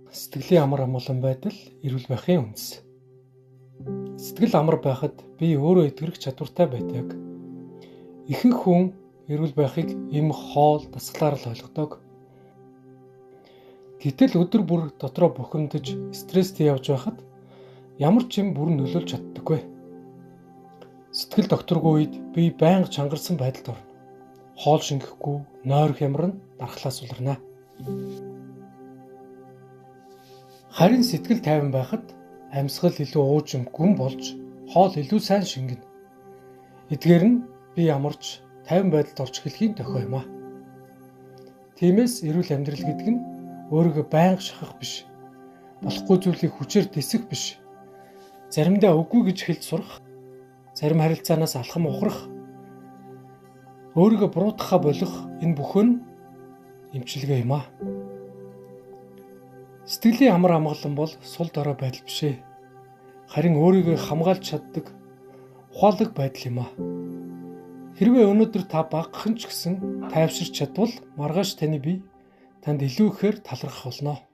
Сэтгэлийн амар амгалан байдал эрүүл байхын үндэс. Сэтгэл амар байхад би өөрөө итгэрэх чадвартай байдаг. Ихэнх хүн эрүүл байхыг эм хоол дасгалаар л ойлгодог. Гэтэл өдөр бүр дотроо бухимдаж стресстэй явж байхад ямар ч юм бүрэн нөлөөлж чаддаггүй. Сэтгэл докторгүй үед би байнга чангарсан байдалд орно. Хоол шингэхгүй, нойрох ямарна, дархлаас уларна. Харин сэтгэл тайван байхад амьсгал илүү уужим гүн болж хоол илүү сайн шингэнэ. Эдгээр нь би ямарч тайван байдалд орж эхлэхийн дохио юм аа. Тиймээс эрүүл амьдрал гэдэг нь өөрийгөө байнга шахах биш. Болохгүй зүйлийг хүчээр дисэх биш. Заримдаа үгүй гэж хэлж сурах, зарим харилцаанаас алхам ухрах, өөрийгөө буруутгахаа болох энэ бүхэн нь эмчилгээ юм аа. Сэтгэлийн амар амгалан бол сул дорой байдал биш ээ. Харин өөрийгөө хамгаалж чаддаг ухаалаг байдал юм аа. Хэрвээ өнөөдөр та багахан ч гэсэн тайвширч чадвал маргааш таны бие танд илүү ихээр талархах болно.